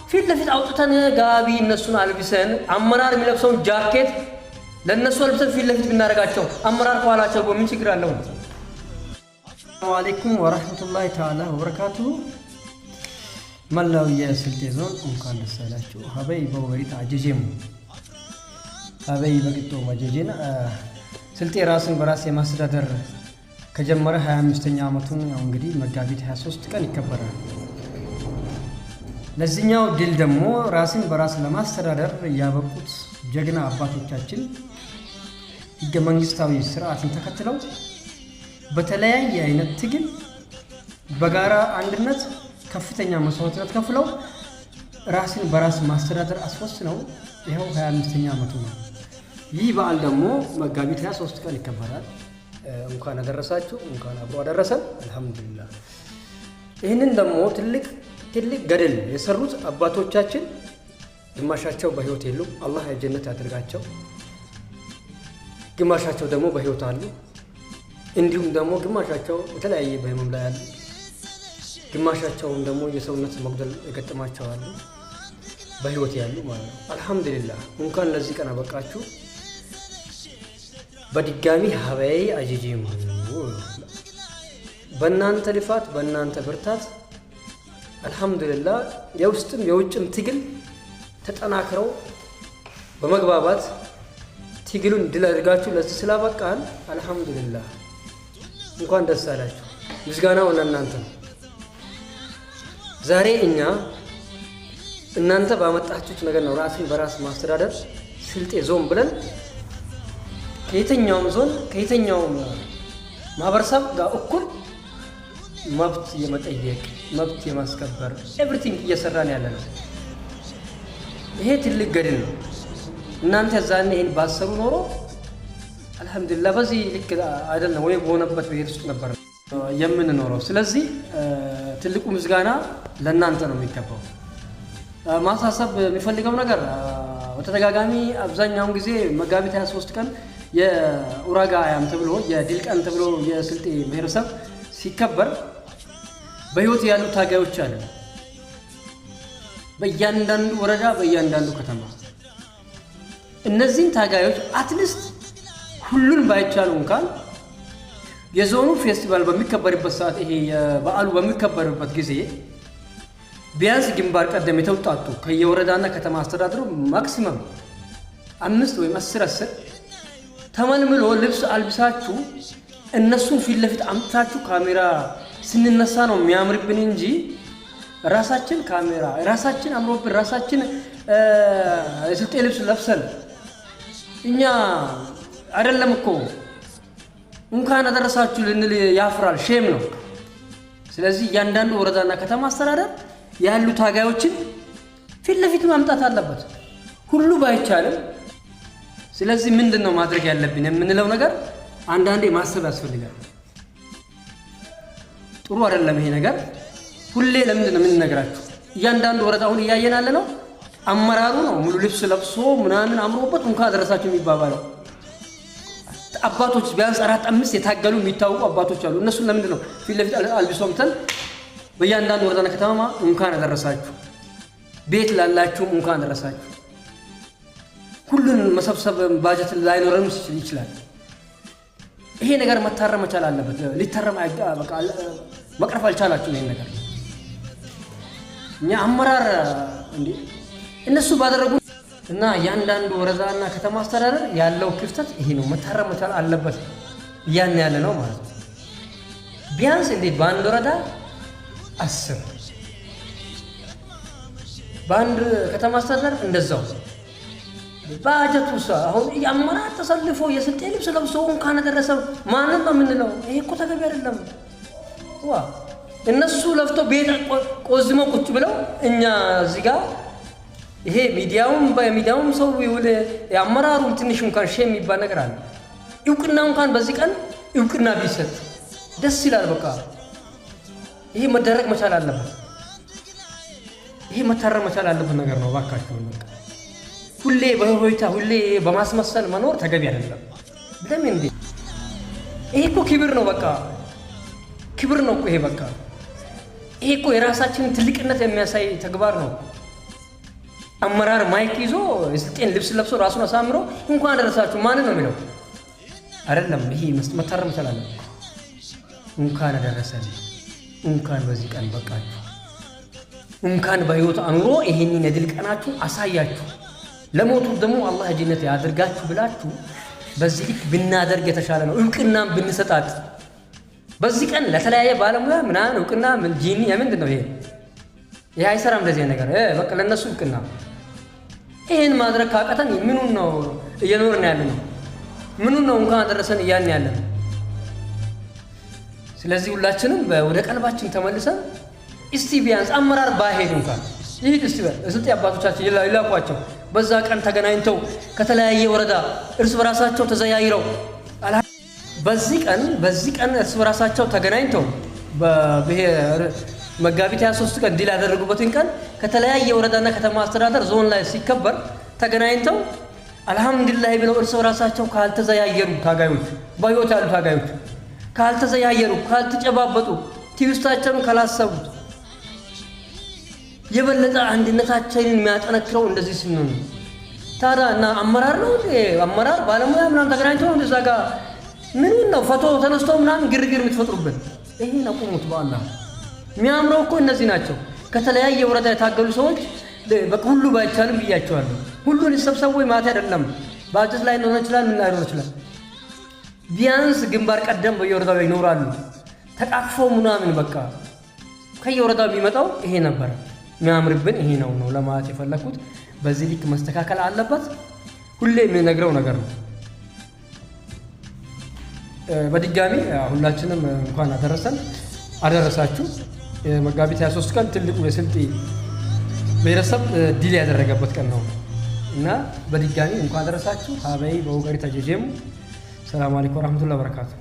ፊት ለፊት አውጥተን ጋቢ እነሱን አልብሰን አመራር የሚለብሰውን ጃኬት ለነሱ አልብሰን ፊት ለፊት ብናረጋቸው አመራር ኋላቸው ምን ችግር አለው? ሰላም አለይኩም ወራህመቱላሂ ተዓላ ወበረካቱሁ። መላው የስልጤ ዞን እንኳን ደስ አላችሁ። ሀበይ በወሪት አጀጀሙ ሀበይ በቅጦ ማጀጀና ስልጤ ራስን በራስ የማስተዳደር ከጀመረ 25ኛ ዓመቱን ያው እንግዲህ መጋቢት 23 ቀን ይከበራል። ለዚህኛው ድል ደግሞ ራስን በራስ ለማስተዳደር ያበቁት ጀግና አባቶቻችን ህገ መንግስታዊ ስርዓትን ተከትለው በተለያየ አይነት ትግል በጋራ አንድነት ከፍተኛ መስዋዕትነት ከፍለው ራስን በራስ ማስተዳደር አስወስነው ይሄው 25ኛ ዓመቱ ነው። ይህ በዓል ደግሞ መጋቢት 23 ቀን ይከበራል። እንኳን አደረሳችሁ፣ እንኳን አብሮ አደረሰን። አልহামዱሊላህ። ይህንን ደግሞ ትልቅ ገድል የሰሩት አባቶቻችን ግማሻቸው በህይወት የሉም፣ አላህ የጀነት ያድርጋቸው። ግማሻቸው ደግሞ በህይወት አሉ። እንዲሁም ደግሞ ግማሻቸው የተለያየ በህመም ላይ አሉ። ግማሻቸውም ደግሞ የሰውነት መጉደል የገጠማቸው አሉ፣ በህይወት ያሉ ማለት ነው። አልহামዱሊላህ እንኳን ለዚህ ቀን አበቃችሁ። በድጋሚ ሀበይ አጀጀሙ በእናንተ ልፋት በእናንተ ብርታት አልহামዱሊላህ የውስጥም የውጭም ትግል ተጠናክረው በመግባባት ትግሉን ድል አድርጋችሁ ለዚህ ስላበቃን አልহামዱሊላህ እንኳን ደስ አላችሁ። ምስጋናው ለእናንተ ነው። ዛሬ እኛ እናንተ ባመጣችሁት ነገር ነው ራስን በራስ ማስተዳደር ስልጤ ዞን ብለን ከየትኛውም ዞን ከየትኛውም ማህበረሰብ ጋር እኩል መብት የመጠየቅ መብት የማስከበር ኤቭሪቲንግ እየሰራን ያለ ነው። ይሄ ትልቅ ገድል ነው። እናንተ ዛኔ ይሄን ባሰሩ ኖሮ አልহামዱሊላህ በዚህ ልክ አይደለም ወይ በሆነበት ብሄር ውስጥ ነበር የምንኖረው። ስለዚህ ትልቁ ምስጋና ለእናንተ ነው የሚገባው። ማሳሰብ የሚፈልገው ነገር በተደጋጋሚ አብዛኛውን ጊዜ መጋቢት 23 ቀን የኡራጋ አያም ተብሎ የድል ቀን ተብሎ የስልጤ ብሔረሰብ ሲከበር በህይወት ያሉ ታጋዮች አሉ። በእያንዳንዱ ወረዳ በእያንዳንዱ ከተማ እነዚህን ታጋዮች አትሊስት ሁሉን ባይቻሉ እንኳን የዞኑ ፌስቲቫል በሚከበርበት ሰዓት ይሄ የበዓሉ በሚከበርበት ጊዜ ቢያንስ ግንባር ቀደም የተውጣጡ ከየወረዳና ከተማ አስተዳድሩ ማክሲመም 5 ወይም 10 ተመልምሎ ልብስ አልብሳችሁ እነሱን ፊት ለፊት አምጥታችሁ ካሜራ ስንነሳ ነው የሚያምርብን እንጂ ራሳችን ካሜራ ራሳችን አምሮብን ራሳችን የስልጤ ልብስ ለብሰን እኛ አይደለም እኮ እንኳን አደረሳችሁ ልንል ያፍራል፣ ሼም ነው። ስለዚህ እያንዳንዱ ወረዳና ከተማ አስተዳደር ያሉ ታጋዮችን ፊት ለፊት ማምጣት አለበት፣ ሁሉ ባይቻልም። ስለዚህ ምንድነው ማድረግ ያለብን የምንለው ነገር አንዳንዴ ማሰብ ያስፈልጋል። ጥሩ አይደለም ይሄ ነገር። ሁሌ ለምንድነው የምንነግራችሁ? እያንዳንዱ ወረዳ አሁን እያየን ያለ ነው አመራሩ ነው ሙሉ ልብስ ለብሶ ምናምን አምሮበት እንኳን አደረሳችሁ የሚባባለው። አባቶች ቢያንስ 4-5 የታገሉ የሚታወቁ አባቶች አሉ። እነሱን ለምንድነው ፊት ለፊት አልብሶምተን በእያንዳንዱ ወረዳና ከተማ እንኳን አደረሳችሁ፣ ቤት ላላችሁም እንኳን አደረሳችሁ። ሁሉን መሰብሰብ ባጀት ላይኖረን ይችላል። ይሄ ነገር መታረም መቻል አለበት። ሊታረም በቃ መቅረፍ አልቻላችሁም ይሄን ነገር። እኛ አመራር እንዴ እነሱ ባደረጉ እና ያንዳንዱ ወረዳና ከተማ አስተዳደር ያለው ክፍተት ይሄ ነው፣ መታረም መቻል አለበት ያን ያለ ነው ማለት ነው። ቢያንስ እንዴ በአንድ ወረዳ 10 በአንድ ከተማ አስተዳደር እንደዛው ባጀቱ አሁን ያመራር ተሰልፎ የስልጤ ልብስ ለብሶ እንኳን አደረሰ ማንን ነው የምንለው? ይሄ እኮ ተገቢ አይደለም። እነሱ ለፍቶ ቤት ቆዝሞ ቁጭ ብለው እኛ እዚህ ጋር ይሄ ሚዲያውም ሰው ይውል ያመራሩ ትንሽ እንኳን ሼም የሚባል ነገር አለ። እውቅና እንኳን በዚህ ቀን እውቅና ቢሰጥ ደስ ይላል። በቃ ይሄ መደረግ መቻል አለበት። ይሄ መታረም መቻል አለበት ነገር ነው። ባካችሁ በቃ ሁሌ በሆይታ ሁሌ በማስመሰል መኖር ተገቢ አይደለም። ለምን እንዴ? ይሄ እኮ ክብር ነው። በቃ ክብር ነው እኮ ይሄ። በቃ ይሄ እኮ የራሳችንን ትልቅነት የሚያሳይ ተግባር ነው። አመራር ማይክ ይዞ የስልጤን ልብስ ለብሶ ራሱን አሳምሮ እንኳን አደረሳችሁ ማን ነው የሚለው? አይደለም። ይሄ መታረም ይችላል። እንኳን አደረሰን፣ እንኳን በዚህ ቀን በቃችሁ፣ እንኳን በህይወት አኑሮ ይሄንን የድል ቀናችሁ አሳያችሁ፣ ለሞቱት ደግሞ አላህ ጀነት ያድርጋችሁ ብላችሁ በዚህ ልክ ብናደርግ የተሻለ ነው። እውቅናም ብንሰጣት በዚህ ቀን ለተለያየ ባለሙያ ምናምን እውቅና ምን ጂኒ ምንድን ነው ይሄ አይሰራም። እንደዚህ ነገር በቃ ለነሱ እውቅና ይሄን ማድረግ ካቀተን ምኑን ነው እየኖርን ያለ ነው? ምኑን ነው እንኳን አደረሰን እያልን ያለ ነው? ስለዚህ ሁላችንም ወደ ቀልባችን ተመልሰን እስቲ ቢያንስ አመራር ባይሄድ እንኳን ይሄድ እስቲ በስልጤ አባቶቻችን ይላቋቸው በዛ ቀን ተገናኝተው ከተለያየ ወረዳ እርስ በራሳቸው ተዘያይረው በዚህ ቀን እርስ በራሳቸው ተገናኝተው በብሔር መጋቢት 23 ቀን ድል ያደረጉበትን ቀን ከተለያየ ወረዳና ከተማ አስተዳደር ዞን ላይ ሲከበር ተገናኝተው አልহামዱሊላህ ብለው እርስ በራሳቸው ካልተዘያየሩ ታጋዮች በህይወት ያሉ ታጋዮች ካልተዘያየሩ ካልተጨባበጡ ትውስታቸውን ካላሰቡት የበለጠ አንድነታችንን የሚያጠነክረው እንደዚህ ስንሆን ታዲያ እና አመራር ነው አመራር ባለሙያ ምናምን ተገናኝተው እንደዛ ጋር ምን ነው ፎቶ ተነስቶ ምናምን ግርግር የምትፈጥሩበት? ይሄን አቁሙት በአላህ። የሚያምረው እኮ እነዚህ ናቸው። ከተለያየ ወረዳ የታገሉ ሰዎች በቃ ሁሉ ባይቻልም ብያቸዋለሁ። ሁሉን ይሰብሰቡ ወይ ማለት አይደለም። ባጀት ላይ ሊሆን ይችላል፣ ምን ላይ ሊሆን ይችላል። ቢያንስ ግንባር ቀደም በየወረዳው ይኖራሉ ተቃቅፈው ምናምን በቃ ከየወረዳው የሚመጣው ይሄ ነበር። የሚያምርብን ይሄ ነው ለማለት የፈለኩት። በዚህ ልክ መስተካከል አለበት። ሁሌ የምነግረው ነገር ነው። በድጋሚ ሁላችንም እንኳን አደረሳችሁ። መጋቢት 23 ቀን ትልቁ የስልጤ ብሔረሰብ ድል ያደረገበት ቀን ነው እና በድጋሚ እንኳን አደረሳችሁ። ሀበይ በወገሪ ተጀጀሙ። ሰላም አለይኩም ወራህመቱላሂ ወበረካቱ።